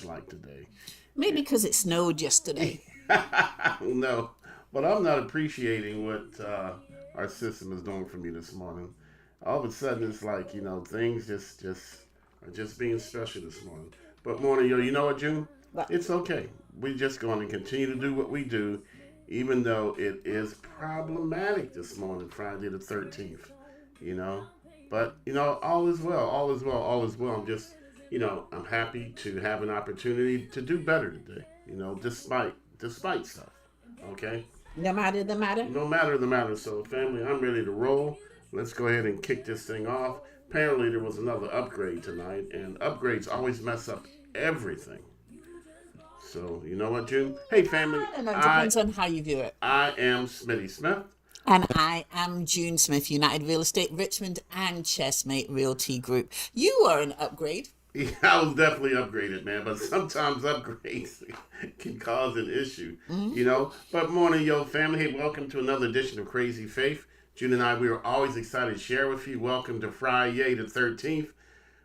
much like today. Maybe because it snowed yesterday. No, but I'm not appreciating what our system is doing for me this morning. All of a sudden, it's like things just are just being special this morning. But morning, yo, you know what, June? But It's okay. We're just going to continue to do what we do, even though it is problematic this morning, Friday the 13th. You know, but all is well. All is well. All is well. I'm happy to have an opportunity to do better today. Despite stuff. Okay. no matter the matter. No matter the matter. So, family, I'm ready to roll. Let's go ahead and kick this thing off. Apparently, there was another upgrade tonight, and upgrades always mess up everything. So, you know what, June? Hey, family, I don't know. It I depends on how you view it. I am Smitty Smith. And I am June Smith, United Real Estate Richmond and Chessmate Realty Group. You are an upgrade. Yeah, I was definitely upgraded, man. But sometimes upgrades can cause an issue, But morning, yo, family. Hey, welcome to another edition of Crazy Faith. June and I, we are always excited to share with you. Welcome to Friday the 13th.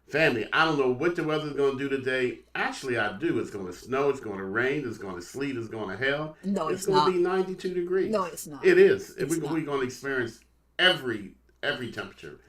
Family, I don't know what the weather's going to do today. Actually, I do. It's going to snow. It's going to rain. It's going to sleet. It's going to hail. No, It's it's going to not. be 92 degrees. No, it's not. It is. It's We're not. going to experience every temperature.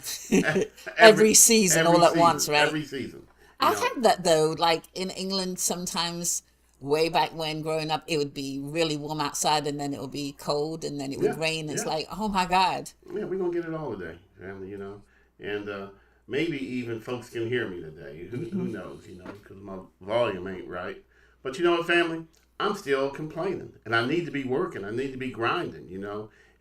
Every season all at once, right? Every season. I've had that though, like in England sometimes way back when growing up, it would be really warm outside and then it would be cold and then it would Yeah, rain. It's yeah. like, oh my God. Yeah, we're going to get it all today, family. And maybe even folks can hear me today. Who knows, because my volume ain't right. But you know what, family? I'm still complaining. And I need to be working. I need to be grinding.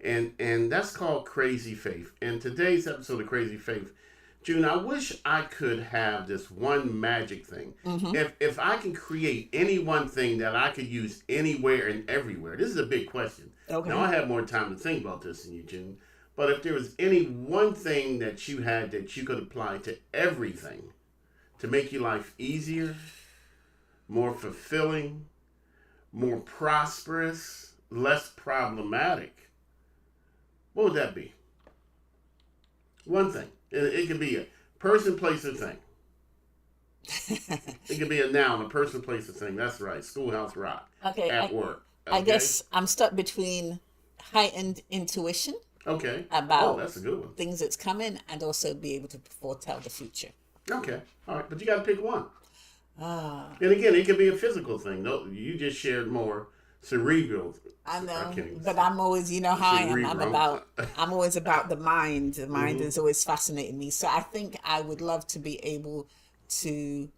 And that's called Crazy Faith. And today's episode of Crazy Faith, June, I wish I could have this one magic thing. If I can create any one thing that I could use anywhere and everywhere, this is a big question. Okay. Now, I have more time to think about this than you, June. But if there was any one thing that you had that you could apply to everything to make your life easier, more fulfilling, more prosperous, less problematic, what would that be? One thing. It could be a person, place, or thing. It could be a noun, a person, place, or thing. That's right. Schoolhouse Rock. Okay. At work. I Okay? guess I'm stuck between heightened intuition Okay. about Oh, that's a good one. things that's coming and also be able to foretell the future. Okay. All right. But you got to pick one. Ah, And again, it could be a physical thing. No, you just shared more cerebral. I know, I can't even but say. I'm always, you know how I am. Cerebral. I'm always about the mind. The mind is always fascinating me. So I think I would love to be able to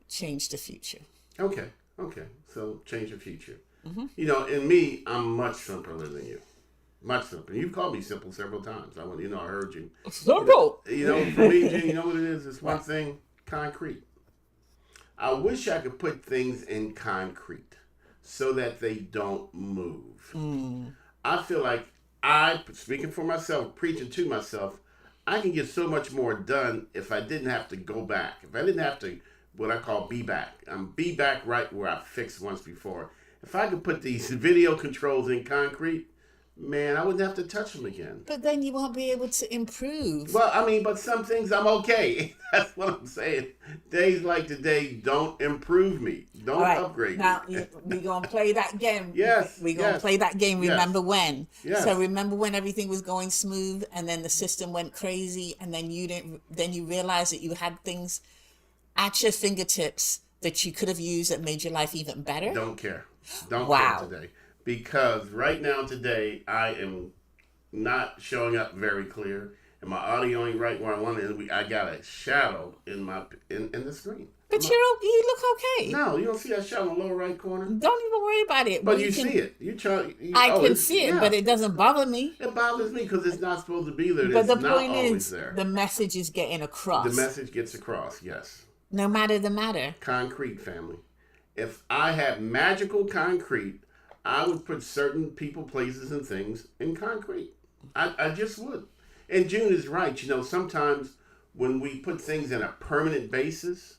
change the future. Okay. Okay. So change your future. In me, I'm much simpler than you. Much simpler. You've called me simple several times. I heard you. Simple. For me, Jen, you know what it is? It's one thing, concrete. I wish I could put things in concrete so that they don't move. I feel like speaking for myself, preaching to myself, I can get so much more done if I didn't have to go back. If I didn't have to, what I call be back. I'm be back right where I fixed once before. If I could put these video controls in concrete, man, I wouldn't have to touch them again. But then you won't be able to improve. Well, but some things I'm okay. That's what I'm saying. Days like today don't improve me. Don't All right. upgrade Now me. we're gonna play that game. Yes, We're gonna yes, play that game. yes, Remember when? yes. So remember when everything was going smooth, and then the system went crazy, and then you didn't. Then you realized that you had things at your fingertips that you could have used that made your life even better. Don't care. Don't Wow. care today. Because right now today I am not showing up very clear, and my audio ain't right where I want it. I got a shadow in the screen. But you look okay. No, you don't see that shadow in the lower right corner. Don't even worry about it. But We you can- see it. You try. I can it's- see it, yeah. but it doesn't bother me. It bothers me because it's not supposed to be there. But It's the not point always is, there. the message is getting across. The message gets across. Yes. No matter the matter. Concrete, family. If I had magical concrete, I would put certain people, places, and things in concrete. I just would. And June is right. Sometimes when we put things in a permanent basis,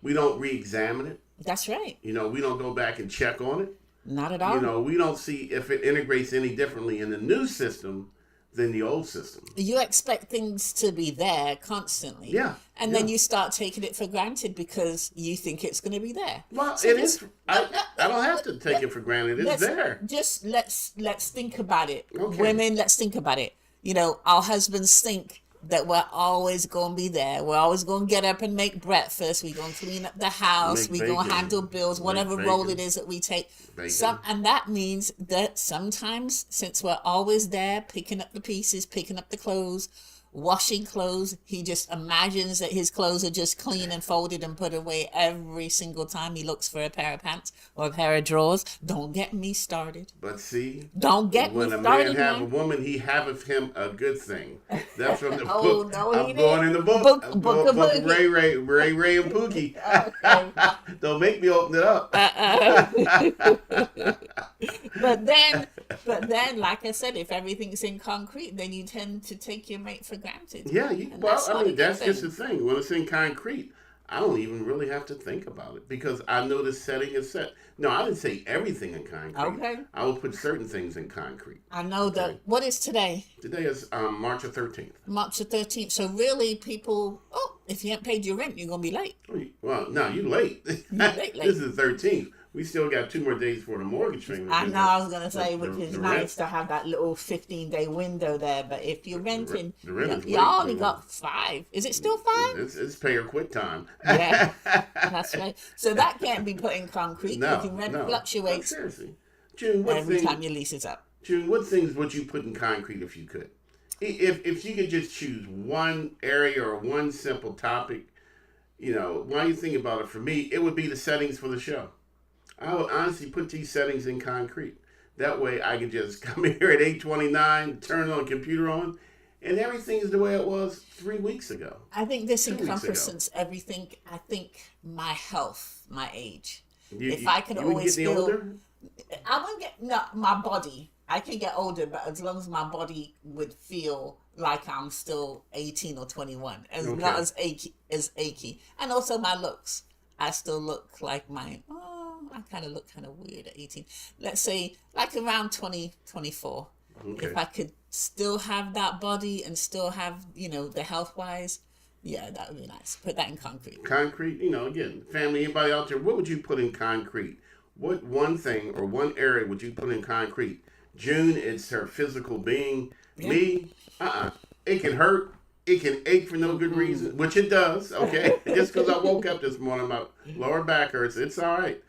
we don't re-examine it. That's right. We don't go back and check on it. Not at all. We don't see if it integrates any differently in the new system than the old system. You expect things to be there constantly. Yeah. And then you start taking it for granted because you think it's going to be there. Well, so it is. I don't have to take it for granted. It's there. Just let's think about it. Okay. Women, let's think about it. You know, our husbands think that we're always going to be there. We're always going to get up and make breakfast. We're going to clean up the house. We're going to handle bills, whatever role it is that we take. And that means that sometimes, since we're always there, picking up the pieces, picking up the clothes, washing clothes, he just imagines that his clothes are just clean and folded and put away every single time he looks for a pair of pants or a pair of drawers. Don't get me started. But see, don't get me started. When a man have a woman, he haveth him a good thing. That's from the book. No, I'm going in the book. Book Ray and Pookie. Okay. Don't make me open it up. But then, like I said, if everything's in concrete, then you tend to take your mate for granted. Yeah, that's just the thing. When it's in concrete, I don't even really have to think about it because I know the setting is set. No, I didn't say everything in concrete. Okay. I will put certain things in concrete. I know that. Okay. What is today? Today is March the 13th. March the 13th. So really, people, if you haven't paid your rent, you're going to be late. Well, no, you're late. Late. This is the 13th. We still got 2 more days for the mortgage payment. I know, I was going to say, which is nice to have that little 15-day window there. But if you're renting, you only got 5. Is it still 5? It's pay or quit time. Yeah, that's right. So that can't be put in concrete because your rent fluctuates. Seriously. June, every time your lease is up. June, what things would you put in concrete if you could? If you could just choose one area or one simple topic, while you think about it, for me, it would be the settings for the show. I would honestly put these settings in concrete. That way I could just come here at 8:29, turn on the computer on, and everything is the way it was 3 weeks ago. I think this encompasses everything. I think my health, my age. If I could always feel... Older? I wouldn't get... my body. I can get older, but as long as my body would feel like I'm still 18 or 21. Not as achy. And also my looks. I still look like I kind of look kind of weird at 18. Let's say like around 20, 24. Okay. If I could still have that body and still have, the health-wise, yeah, that would be nice. Put that in concrete. Concrete, again, family, anybody out there, what would you put in concrete? What one thing or one area would you put in concrete? June, it's her physical being. Yeah. Me, it can hurt. It can ache for no good reason, which it does, okay? Just because I woke up this morning, my lower back hurts, it's all right.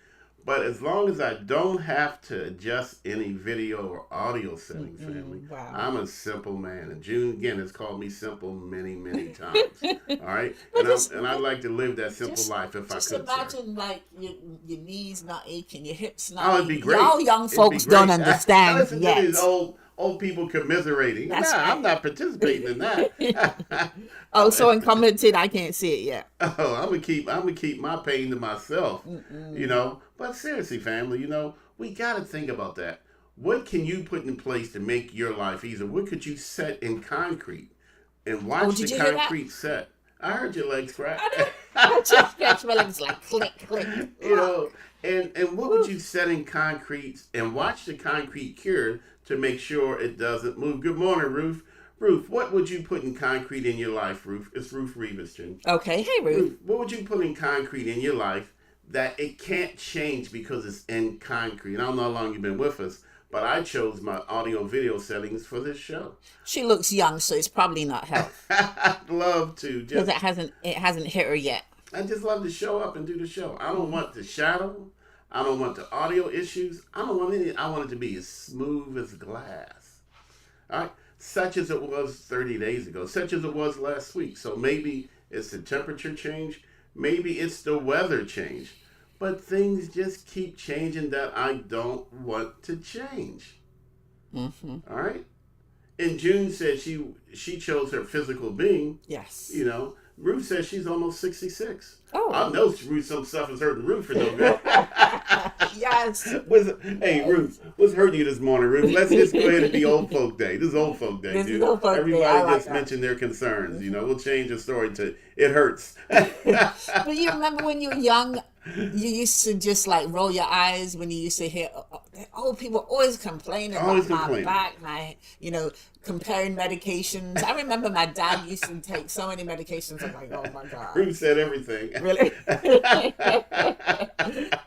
But as long as I don't have to adjust any video or audio settings, family, wow. I'm a simple man. And June, again, has called me simple many, many times. All right? And I'd like to live that simple life if I could. Just imagine, like, your knees not aching, your hips not aching. It'd be great. Y'all young folks don't understand listen to these old people commiserating. Right. I'm not participating in that. Someone commented, I can't see it yet. I'm gonna keep my pain to myself. But seriously, family, we gotta think about that. What can you put in place to make your life easier? What could you set in concrete and watch the concrete set? I heard your legs crack. I just stretched my legs like click, click. And what would you set in concrete and watch the concrete cure to make sure it doesn't move? Good morning, Ruth. Ruth, what would you put in concrete in your life, Ruth? It's Ruth Rivas, Jim. Okay, hey, Ruth. What would you put in concrete in your life that it can't change because it's in concrete? And I don't know how long you've been with us, but I chose my audio and video settings for this show. She looks young, so it's probably not health. I'd love to. Because it hasn't hit her yet. I just love to show up and do the show. I don't want the shadow. I don't want the audio issues. I don't want any. I want it to be as smooth as glass. All right? Such as it was 30 days ago. Such as it was last week. So maybe it's the temperature change. Maybe it's the weather change. But things just keep changing that I don't want to change. Mm-hmm. All right? And June said she chose her physical being. Yes. Ruth says she's almost 66. Oh. I know Ruth, some stuff is hurting Ruth for no good. Yes. Hey, Ruth, what's hurting you this morning, Ruth? Let's just go ahead and be old folk day. This is old folk day, dude. Everybody just mentioned their concerns. We'll change the story to it hurts. But you remember when you were young, you used to just like roll your eyes when you used to hear people always complaining about my back, comparing medications. I remember my dad used to take so many medications. I'm like, oh my God. Ruth said everything. Really?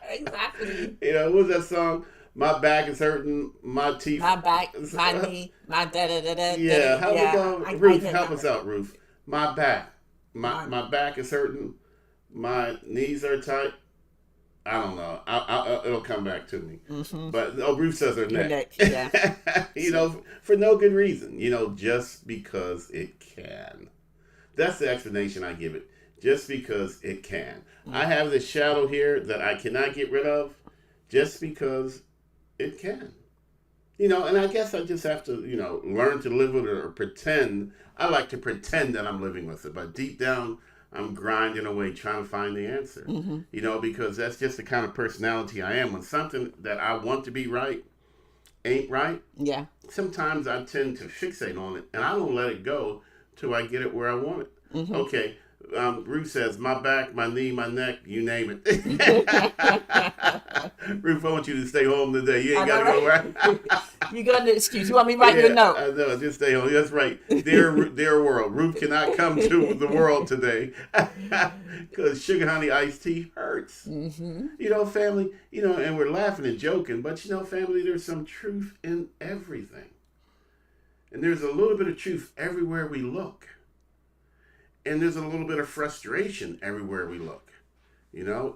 Exactly. What was that song? My back is hurting, my teeth. My back, my knee, my da-da-da-da. Yeah, how we go? Ruth, help us out, Ruth. My back. My back is hurting. My knees are tight. I don't know. It'll come back to me. Mm-hmm. But Ruth says her neck. Yeah. For no good reason. Just because it can. That's the explanation I give it. Just because it can. Mm-hmm. I have this shadow here that I cannot get rid of just because it can. And I guess I just have to, learn to live with it or pretend. I like to pretend that I'm living with it. But deep down, I'm grinding away trying to find the answer. Mm-hmm. Because that's just the kind of personality I am. When something that I want to be right ain't right, yeah. Sometimes I tend to fixate on it, and I don't let it go till I get it where I want it. Mm-hmm. Okay. Ruth says, my back, my knee, my neck, you name it. Ruth, I want you to stay home today. You ain't got to go right. You got an excuse. You want me to write your note? I know, just stay home. That's right. Dear world, Ruth cannot come to the world today because sugar honey iced tea hurts. Mm-hmm. Family, and we're laughing and joking, but family, there's some truth in everything. And there's a little bit of truth everywhere we look. And there's a little bit of frustration everywhere we look,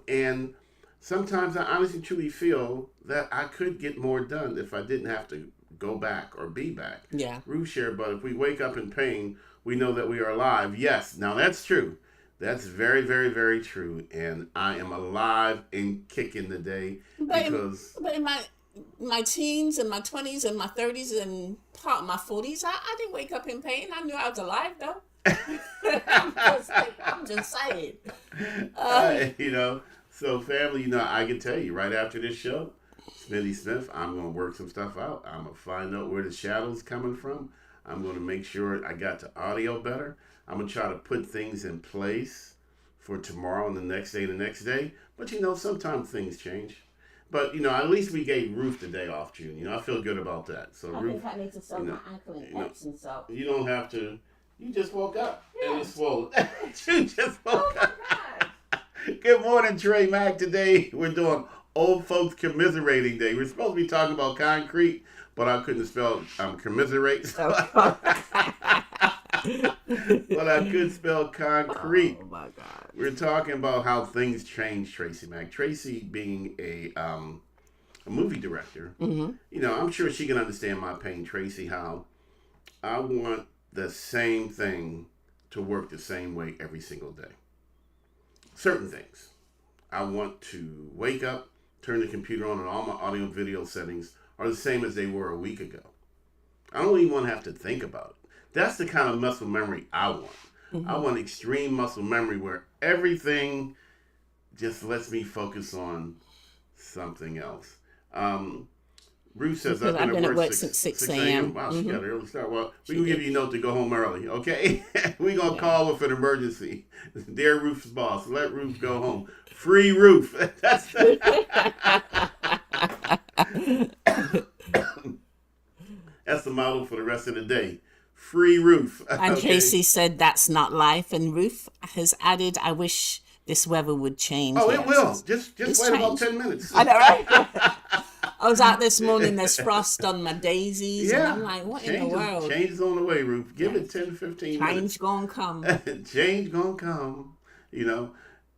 and sometimes I honestly truly feel that I could get more done if I didn't have to go back or be back. Yeah. Ruth shared, but if we wake up in pain, we know that we are alive. Yes, now that's true. That's very, very, very true. And I am alive and kicking today But in my teens and my 20s and my 30s and part of my 40s, I didn't wake up in pain. I knew I was alive, though. I'm just saying. So family, I can tell you right after this show, Smitty Smith, I'm going to work some stuff out. I'm going to find out where the shadow's coming from. I'm going to make sure I got the audio better. I'm going to try to put things in place for tomorrow and the next day. But, sometimes things change. But, at least we gave Ruth the day off, June. I feel good about that. So Ruth, think I need to sew my ankle in Epsom salt. You don't have to. You just woke up and it's swollen. You just woke up. Good morning, Trey Mack. Today we're doing Old Folks Commiserating Day. We're supposed to be talking about concrete, but I couldn't spell commiserate. So but I could spell concrete. Oh my God. We're talking about how things change, Tracy Mack. Tracy being a movie director, mm-hmm. I'm sure she can understand my pain, Tracy, how I want the same thing to work the same way every single day. Certain things. I want to wake up, turn the computer on, and all my audio and video settings are the same as they were a week ago. I don't even want to have to think about it. That's the kind of muscle memory I want. Mm-hmm. I want extreme muscle memory where everything just lets me focus on something else. Ruth says, I've been at work since 6 a.m. Wow, she got an early start. Well, we can give you a note to go home early, okay? We're going to call her for an emergency. Dear Ruth's boss, let Ruth go home. Free Ruth. That's the motto for the rest of the day. Free Ruth. And Tracy said that's not life. And Ruth has added, I wish this weather would change. Oh, it will. Just wait about 10 minutes. I know, right? I was out this morning, there's frost on my daisies, and I'm like, what in the world? Change is on the way, Ruth. Give it 10 to 15 minutes. Change gonna come. Change gonna come,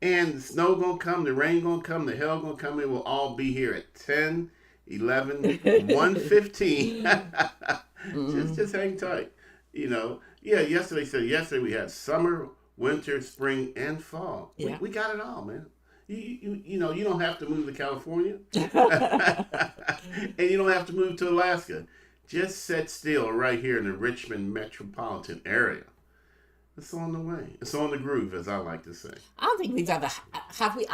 And the snow gonna come, the rain gonna come, the hail gonna come. It will all be here at 10, 11, 1:15. Mm-hmm. Just hang tight. Yesterday we had summer, winter, spring, and fall. Yeah. We got it all, man. You don't have to move to California. And you don't have to move to Alaska. Just sit still right here in the Richmond metropolitan area. It's on the way. It's on the groove, as I like to say. I don't think we've ever, have we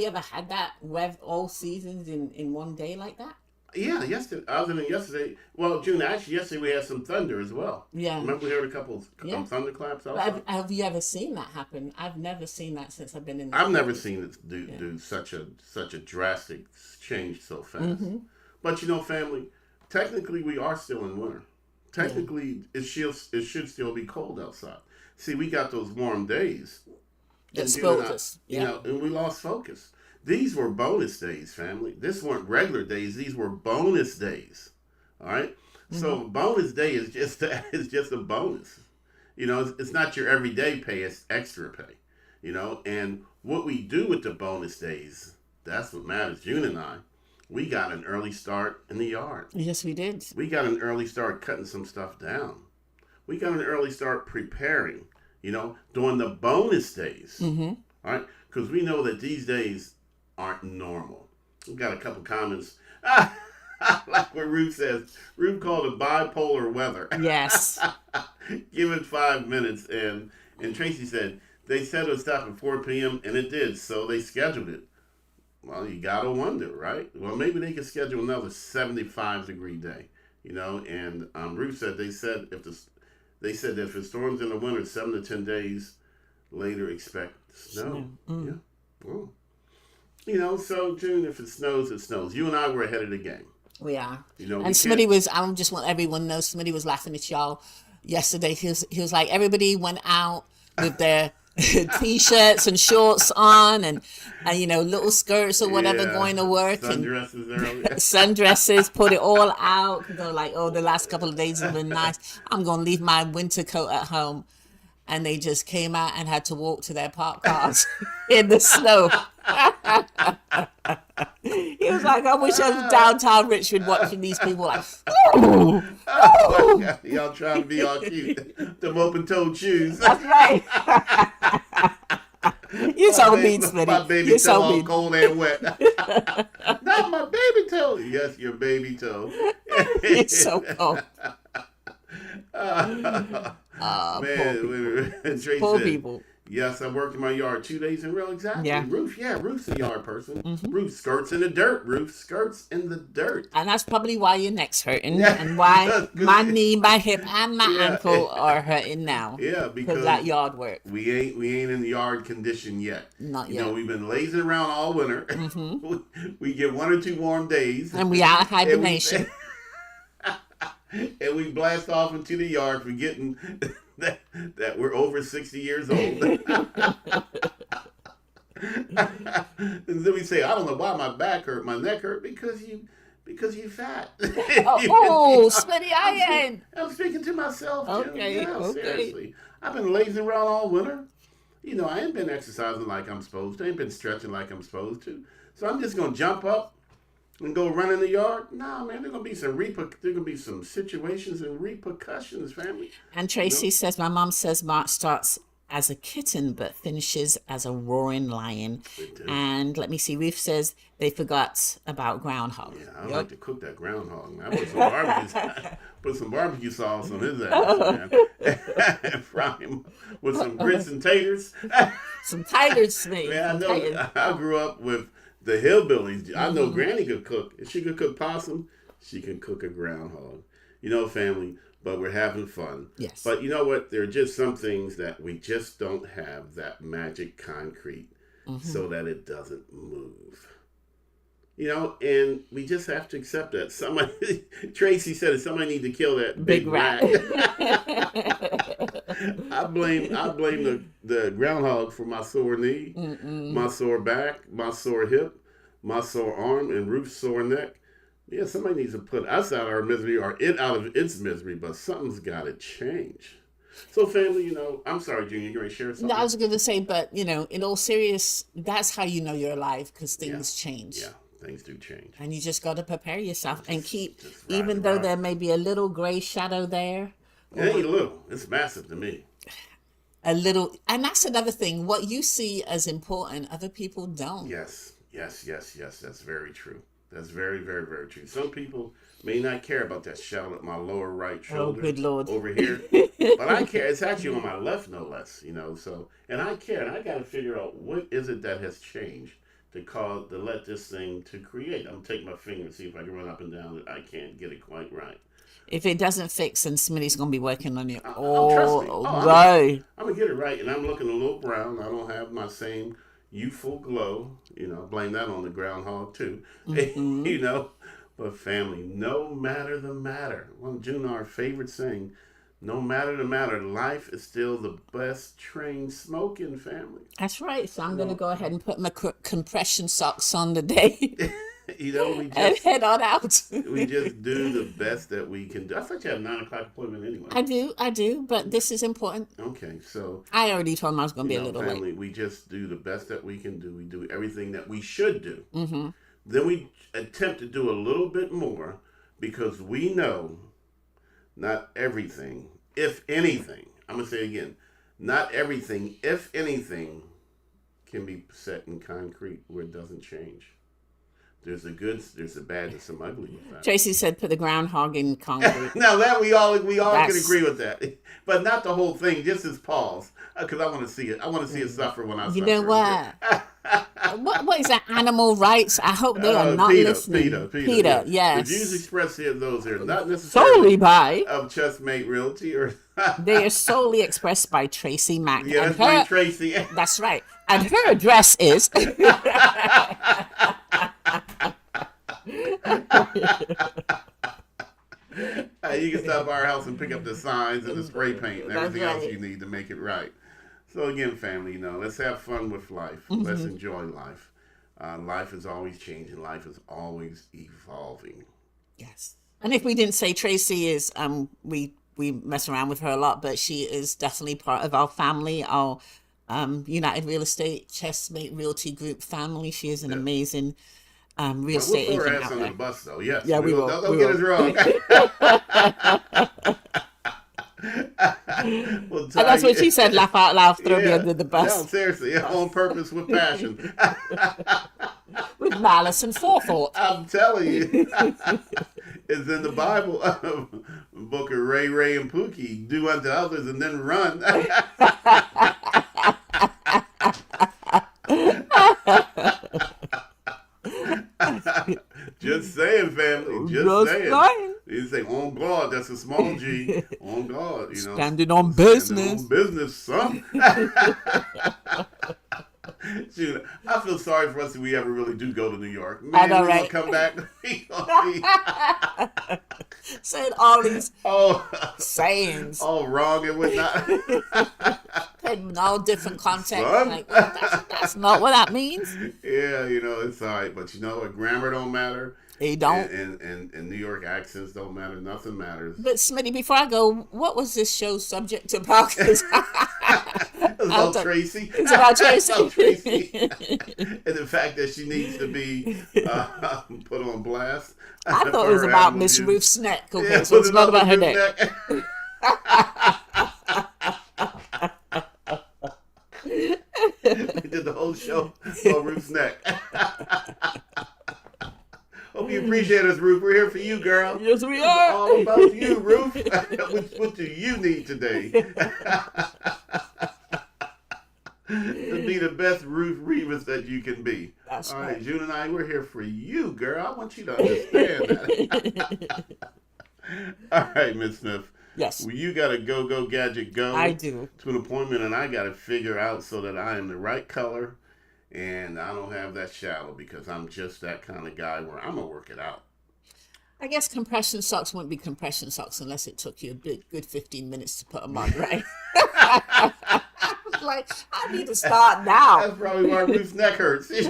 ever had that with all seasons in one day like that? Yeah, yesterday. Well, June, actually, yesterday we had some thunder as well. Yeah. Remember we heard a couple of thunderclaps also? Have you ever seen that happen? I've never seen that since I've been in the I've never seen it do such a drastic change so fast. Mm-hmm. But family, technically we are still in winter. Technically, it should still be cold outside. See, we got those warm days. That spoiled us. And we lost focus. These were bonus days, family. This weren't regular days. These were bonus days. All right. So bonus day is just a bonus. It's not your everyday pay. It's extra pay. And what we do with the bonus days, that's what matters. June and I, we got an early start in the yard. Yes, we did. We got an early start cutting some stuff down. We got an early start preparing, during the bonus days. All right? Because we know that these days aren't normal. We got a couple comments. Like what Ruth says. Ruth called it bipolar weather. Yes. Give it 5 minutes. And Tracy said, they said it would stop at 4 p.m. and it did. So they scheduled it. Well, you got to wonder, right? Well, maybe they could schedule another 75-degree day, And Ruth said they said if the storms in the winter, 7 to 10 days later, expect snow. Yeah. Well, so June, if it snows, it snows. You and I were ahead of the game. We are. And Smitty was. I just want everyone to know. Smitty was laughing at y'all yesterday. He was like, everybody went out with their t-shirts and shorts on and little skirts or whatever going to work, sundresses, put it all out. Like, the last couple of days have been nice. I'm gonna leave my winter coat at home. And they just came out and had to walk to their parked cars in the snow. He was like, I wish I was downtown Richmond watching these people like, oh. Y'all trying to be all cute. Them open-toed shoes. That's right. You're so mean, Smitty. My baby toe all cold and wet. Not my baby toe. Yes, your baby toe. You're so cold. Man, poor people. Yes, I worked in my yard 2 days in a row. Exactly. Yeah. Ruth's a yard person. Ruth skirts in the dirt. And that's probably why your neck's hurting and why my knee, my hip, and my ankle are hurting now. Yeah, because that yard work. We ain't in the yard condition yet. Not yet. We've been lazing around all winter. We get 1 or 2 warm days. And we out of hibernation. And we blast off into the yard forgetting that we're over 60 years old. And then we say, I don't know why my back hurt, my neck hurt, because you're fat. Smitty, I'm speaking to myself, too. Okay, okay. Seriously. I've been lazing around all winter. I ain't been exercising like I'm supposed to. I ain't been stretching like I'm supposed to. So I'm just going to jump up and go run in the yard? Nah, man, there's gonna be some situations and repercussions, family. And Tracy says, my mom says March starts as a kitten but finishes as a roaring lion. And let me see, Ruth says they forgot about groundhog. Yeah, I like to cook that groundhog. I put some barbecue sauce on his ass, man. Fry him with some grits and taters. Some taters, man. Man, I know. I grew up with the hillbillies. I know Granny could cook. If she could cook possum, she can cook a groundhog. Family, but we're having fun. Yes. But you know what? There are just some things that we just don't have that magic concrete so that it doesn't move. And we just have to accept that. Tracy said that somebody need to kill that big rat. I blame the groundhog for my sore knee, my sore back, my sore hip, my sore arm, and Ruth's sore neck. Yeah, somebody needs to put us out of our misery or it out of its misery, but something's got to change. So, family, I'm sorry, Junior, you're going to share something? No, I was going to say, but, in all serious, that's how you know you're alive, because things change. Yeah. Things do change. And you just got to prepare yourself and keep, even though there may be a little gray shadow there. It ain't little. It's massive to me. A little. And that's another thing. What you see as important, other people don't. Yes. That's very true. That's very, very, very true. Some people may not care about that shadow at my lower right shoulder. Oh, good Lord. Over here. But I care. It's actually on my left, no less, So, and I care. And I got to figure out what is it that has changed to let this thing to create. I'm taking my finger and see if I can run up and down it. I can't get it quite right. If it doesn't fix, then Smitty's going to be working on it trust me. right. I'm going to get it right. And I'm looking a little brown. I don't have my same youthful glow. Blame that on the groundhog too. But family, no matter the matter. One of June, our favorite saying, no matter the matter, life is still the best train smoking, family. That's right. So I'm going to go ahead and put my compression socks on today. We just and head on out. We just do the best that we can do. I thought you had a 9:00 appointment anyway. I do, but this is important. Okay, so I already told him I was going to be a little family, late. We just do the best that we can do. We do everything that we should do. Mm-hmm. Then we attempt to do a little bit more because we know not everything, if anything, I'm going to say it again, not everything, if anything, can be set in concrete where it doesn't change. There's a good, there's a bad, there's some ugly with that. Tracy said put the groundhog in concrete. Now that we all can agree with that. But not the whole thing, just his paws. Because I want to see it. I want to see it suffer when I suffer. You know what? What is that? Animal rights? I hope they are not listening. PETA, yes. The views expressed here, those are not necessarily solely by of Chestmate Realty or they are solely expressed by Tracy Mack. Yeah, that's by Tracy. That's right. And her address is you can stop by our house and pick up the signs and the spray paint and everything else you need to make it right. So again, family, let's have fun with life. Mm-hmm. Let's enjoy life. Life is always changing. Life is always evolving. Yes. And if we didn't say, Tracy is, we mess around with her a lot, but she is definitely part of our family, our United Real Estate Chestmate Realty Group family. She is an amazing real estate agent. We'll throw her ass under the bus, though. Yes. Yeah, we will. Don't get us wrong. And that's what she said, laugh out loud, throw me under the bus. No, seriously, on purpose with passion. With malice and forethought. I'm telling you. It's in the Bible, book of Ray and Pookie, do unto others and then run. Just saying, family. Just saying. You say on guard, that's a small G. On guard, Standing on business. Standing on business, son. Shoot, I feel sorry for us if we ever really do go to New York. Man, I know, right? Come back. Saying all these sayings. All wrong and whatnot. In all different contexts. Like, that's not what that means. Yeah, it's all right. But grammar don't matter. They don't. And New York accents don't matter. Nothing matters. But Smitty, before I go, what was this show subject about? It's about Tracy. It's about Tracy. It's about Tracy. And the fact that she needs to be put on blast. I thought it was about Miss Ruth Sneck. Okay, yeah, so it's not about her neck. We did the whole show on Ruth's neck. Hope you appreciate us, Ruth. We're here for you, girl. Yes, we are. It's all about you, Ruth. What do you need today? To be the best Ruth Rivas that you can be. That's all right, June and I, we're here for you, girl. I want you to understand that. All right, Miss Smith. Yes. Well, you got to go gadget go. I do. To an appointment, and I got to figure out so that I am the right color, and I don't have that shallow because I'm just that kind of guy where I'm gonna work it out. I guess compression socks wouldn't be compression socks unless it took you a good 15 minutes to put them on, right? Like, I need to start now. That's probably why Ruth's neck hurts. She's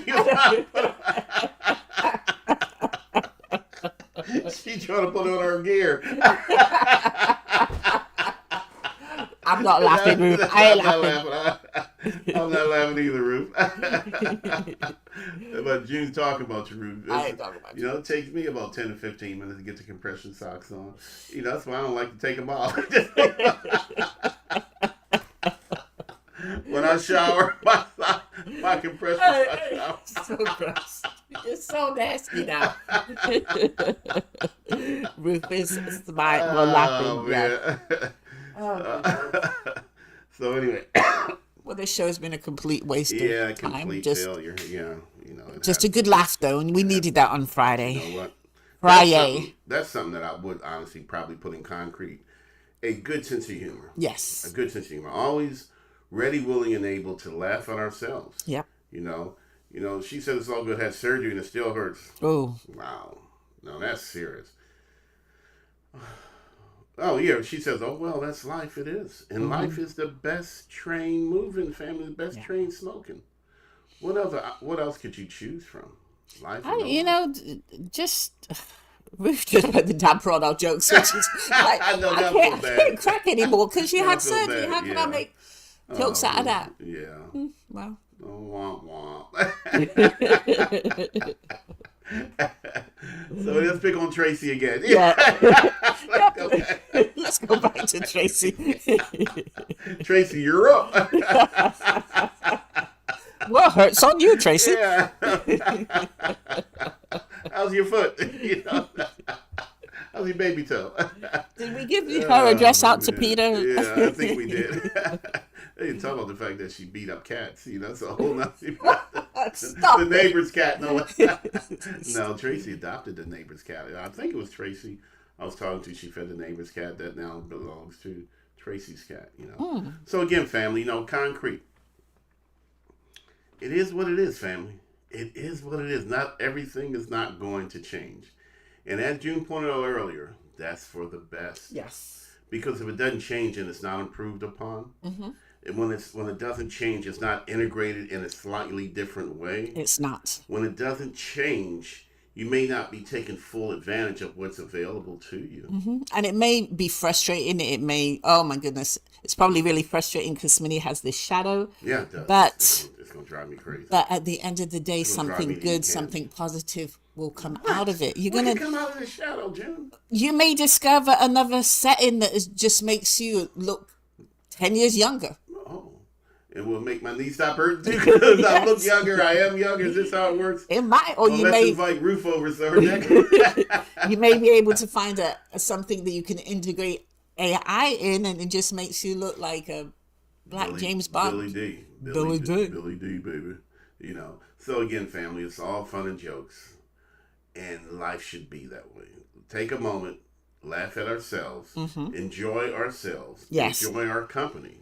trying to put on her gear. I'm not laughing, Ruth. I ain't laughing. I'm not laughing either, Ruth. But June's talking about you, Ruth. I ain't talking about you. It takes me about 10 to 15 minutes to get the compression socks on. That's why I don't like to take them off. When I shower, my compression socks out. So gross. You're so nasty now. Ruth is laughing. Yeah. Oh, so anyway. Well, this show's been a complete waste of time. Complete failure. Yeah, just a good laugh, though, and we needed that on Friday. You know what? Friday. That's something that I would honestly probably put in concrete. A good sense of humor. Yes. A good sense of humor. Always ready, willing, and able to laugh at ourselves. Yep. She said it's all good. Had surgery and it still hurts. Oh. Wow. No, that's serious. Oh yeah, she says, "Oh well, that's life. It is, and life is the best train moving, family. The best train smoking. What else could you choose from? Life or no life? Just Ruth just put the dad brought out jokes, which is like I know I that feel can't bad. crack anymore because she had I feel surgery. bad. How can I Yeah. make jokes out of that? Yeah. Well, Oh, womp womp. So let's pick on Tracy again. yeah. Okay. Let's go back to Tracy. Tracy, you're up. Well, hurts on you, Tracy. Yeah. How's your foot? How's your baby toe? Did we give her address out to Peter? Yeah, I think we did. They didn't talk about the fact that she beat up cats. That's a whole nother. Stop The neighbor's cat. No, Tracy adopted the neighbor's cat. I think it was Tracy I was talking to. She fed the neighbor's cat that now belongs to Tracy's cat. So again, family, concrete. It is what it is, family. It is what it is. Not everything is not going to change. And as June pointed out earlier, that's for the best. Yes. Because if it doesn't change and it's not improved upon, and when it doesn't change, it's not integrated in a slightly different way. It's not. When it doesn't change, you may not be taking full advantage of what's available to you. And it may be frustrating. It may, oh my goodness, it's probably really frustrating because Smitty has this shadow. Yeah, it does. But it's going to drive me crazy. But at the end of the day, It's gonna drive something me to eat good, candy. something positive will come out of it. You're What gonna can come out of the shadow, June? You may discover another setting that just makes you look 10 years younger. Oh, it will make my knee stop hurting too because I look younger. I am younger. Is this how it works? It might, or Well, you let's may invite Roof over so her neck. you may be able to find a something that you can integrate AI in, and it just makes you look like a black James Bond. Billy D. Billy D. Billy D, baby. So again, family, it's all fun and jokes. And life should be that way. Take a moment, laugh at ourselves, enjoy ourselves, Yes. enjoy our company,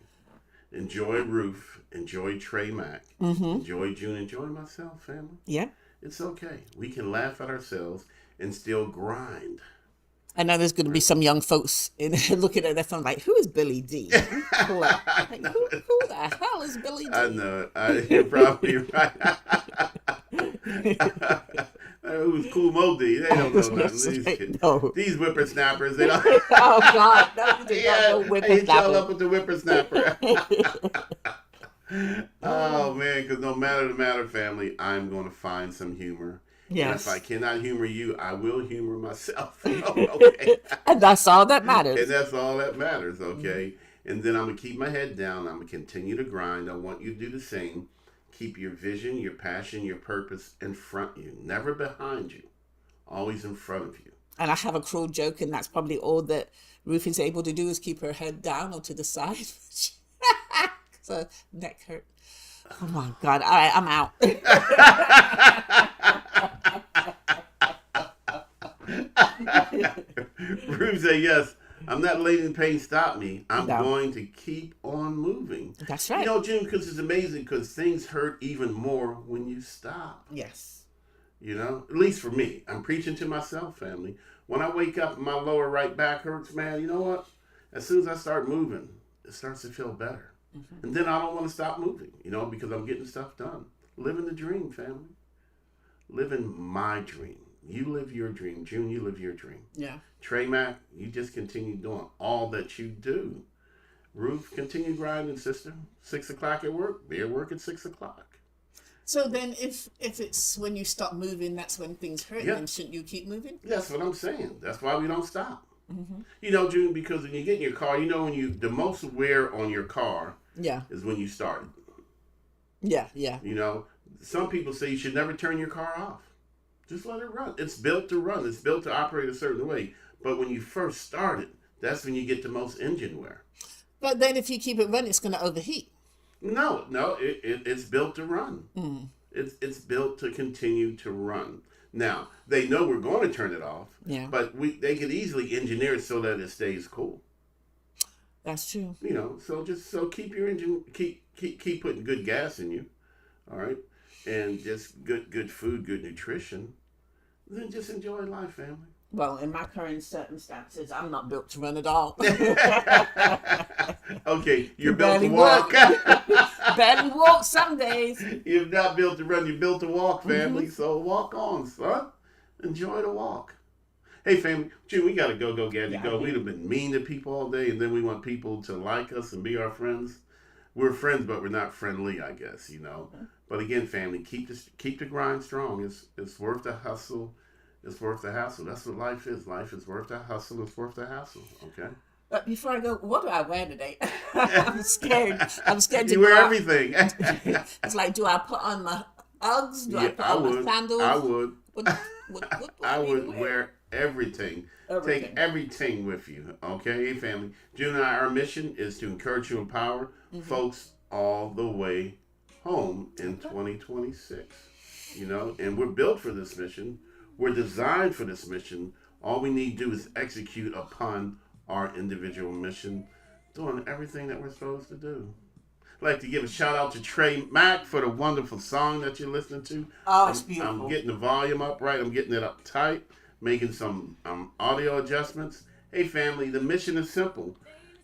enjoy Ruth, enjoy Trey Mack, enjoy June, enjoy myself, family. Yeah. It's okay. We can laugh at ourselves and still grind. I know there's going to be some young folks looking at their phone like, who is Billy D? Like, who the hell is Billy D? I know it. You're probably right. Who's Cool Mo D? They don't know nothing. No. These whippersnappers, they don't. Oh, God. No, you did not know I hit y'all whippersnapper. up with the whippersnapper. Oh, man, because no matter the matter, family, I'm going to find some humor. Yes. And if I cannot humor you, I will humor myself. Okay. And that's all that matters. And that's all that matters, okay? And then I'm going to keep my head down. I'm going to continue to grind. I want you to do the same. Keep your vision, your passion, your purpose in front of you. Never behind you. Always in front of you. And I have a cruel joke, and that's probably all that Ruth is able to do is keep her head down or to the side. So neck hurt. Oh my God. All right, I'm out. Ruth said, yes, I'm not letting pain stop me. I'm No. going to keep on moving. That's right. June, because it's amazing because things hurt even more when you stop. Yes. At least for me. I'm preaching to myself, family. When I wake up and my lower right back hurts, man, you know what? As soon as I start moving, it starts to feel better. And then I don't want to stop moving, because I'm getting stuff done. Living the dream, family. Living my dream. You live your dream. June, you live your dream. Yeah. Trey Mack, you just continue doing all that you do. Ruth, continue grinding, sister. 6 o'clock at work. Be at work at 6 o'clock. So then if it's when you stop moving, that's when things hurt, Yeah. then shouldn't you keep moving? That's what I'm saying. That's why we don't stop. June, because when you get in your car, the most wear on your car Yeah. is when you start it. Yeah. Some people say you should never turn your car off. Just let it run. It's built to run. It's built to operate a certain way. But when you first start it, that's when you get the most engine wear. But then if you keep it running, it's going to overheat. No, it's built to run. It's built to continue to run. Now, they know we're going to turn it off, Yeah. but they could easily engineer it so that it stays cool. That's true. So keep your engine, keep putting good gas in you, all right, and just good food, good nutrition, then just enjoy life, family. Well, in my current circumstances, I'm not built to run at all. Okay, you're built to walk. Barely walk some days. You're not built to run, you're built to walk, family. So walk on, son. Enjoy the walk. Hey, family, June, we got to go, Gadget, go. We'd have been mean to people all day, and then we want people to like us and be our friends. We're friends, but we're not friendly, I guess, you know. But again, family, keep the grind strong. It's worth the hustle. It's worth the hassle. That's what life is. Life is worth the hustle. It's worth the hassle. Okay. But before I go, what do I wear today? I'm scared. I'm scared to You wear everything. It's like, do I put on my Uggs? Do I put on my sandals? I would. What I would wear everything. Take everything with you. Okay, hey, family. June and I, our mission is to encourage you, empower folks all the way home in 2026. You know, and we're built for this mission. We're designed for this mission. All we need to do is execute upon our individual mission, doing everything that we're supposed to do. I'd like to give a shout out to Trey Mack for the wonderful song that you're listening to. Oh, it's beautiful. I'm getting the volume up right. I'm getting it up tight, making some audio adjustments. Hey, family, the mission is simple.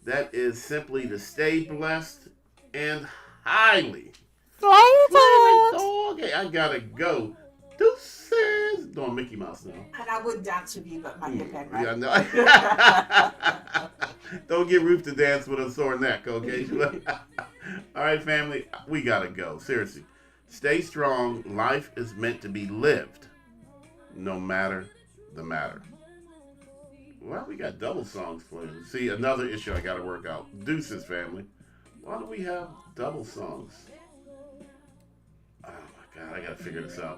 That is simply to stay blessed and highly flavored. Okay, I gotta go. Deuces. Doing Mickey Mouse now. And I would dance with you, but my hip head, right? Yeah, no. Don't get Ruth to dance with a sore neck, okay? All right, family, we gotta go. Seriously. Stay strong. Life is meant to be lived, no matter the matter. Well, we got double songs for you. See, another issue I gotta work out. Deuces, family. Why do we have double songs? Oh, my God, I gotta figure this out.